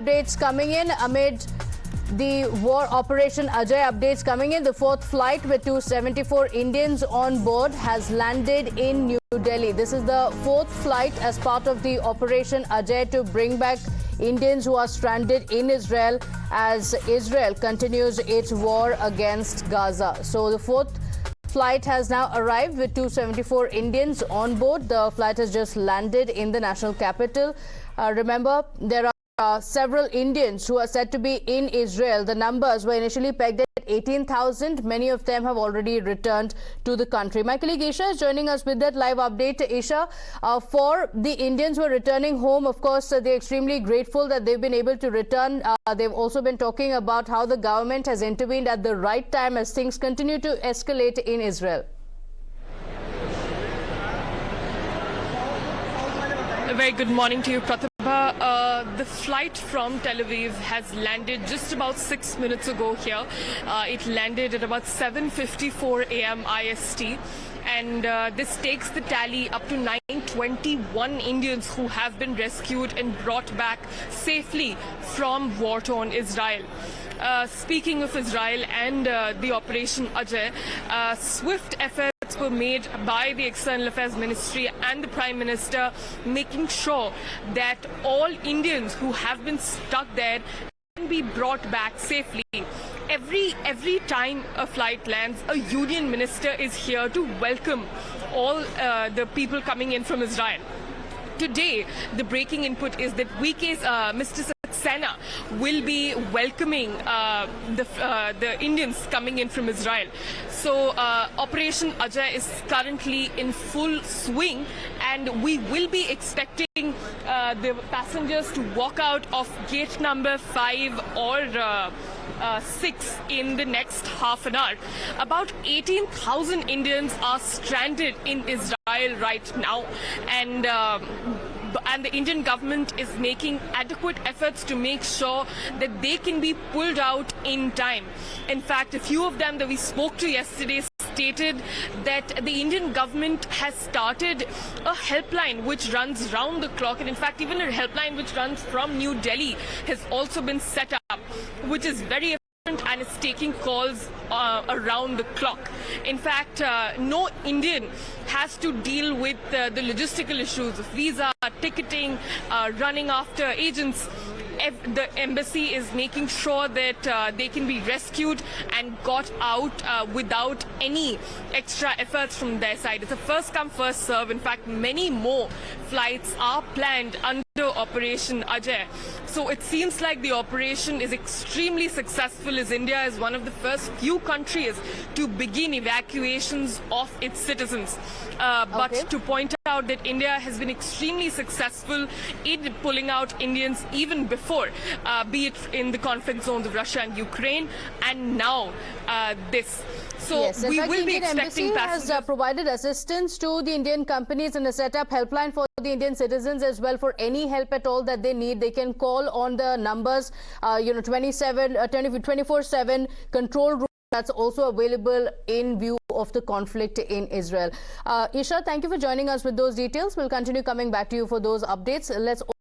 Updates coming in amid the war Operation Ajay. Updates coming in. The fourth flight with 274 Indians on board has landed in New Delhi. This is the fourth flight as part of the Operation Ajay to bring back Indians who are stranded in Israel as Israel continues its war against Gaza. So the fourth flight has now arrived with 274 Indians on board. The flight has just landed in the national capital. Remember, there are several Indians who are said to be in Israel. The numbers were initially pegged at 18,000. Many of them have already returned to the country. My colleague Isha is joining us with that live update. Isha, for the Indians who are returning home, of course, they're extremely grateful that they've been able to return. They've also been talking about how the government has intervened at the right time as things continue to escalate in Israel. A very good morning to you, Pratibha. The flight from Tel Aviv has landed just about 6 minutes ago here. It landed at about 7:54 a.m. IST. And this takes the tally up to 921 Indians who have been rescued and brought back safely from war-torn Israel. Speaking of Israel and the Operation Ajay, swift efforts were made by the External Affairs Ministry and the Prime Minister, making sure that all Indians who have been stuck there can be brought back safely. Every time a flight lands, a union minister is here to welcome all the people coming in from Israel. Today, the breaking input is that Mr. Saxena will be welcoming the Indians coming in from Israel. So Operation Ajay is currently in full swing, and we will be expecting the passengers to walk out of gate number 5 or 6 in the next half an hour. About 18,000 Indians are stranded in Israel right now, and the Indian government is making adequate efforts to make sure that they can be pulled out in time. In fact, a few of them that we spoke to yesterday stated that the Indian government has started a helpline which runs round the clock, and in fact even a helpline which runs from New Delhi has also been set up, which is very and is taking calls around the clock. In fact, no Indian has to deal with the logistical issues of visa, ticketing, running after agents. The embassy is making sure that they can be rescued and got out without any extra efforts from their side. It's a first come, first serve. In fact, many more flights are planned under Operation Ajay. So it seems like the operation is extremely successful, as India is one of the first few countries to begin evacuations of its citizens. But to point out that India has been extremely successful in pulling out Indians even before, be it in the conflict zones of Russia and Ukraine, and now this. So yes, we fact, will be expecting expecting passengers. Has provided assistance to the Indian companies and a set up helpline for the Indian citizens as well. For any help at all that they need, they can call on the numbers 24/7 control room that's also available in view of the conflict in Israel. Isha, thank you for joining us with those details. We'll continue coming back to you for those updates. Let's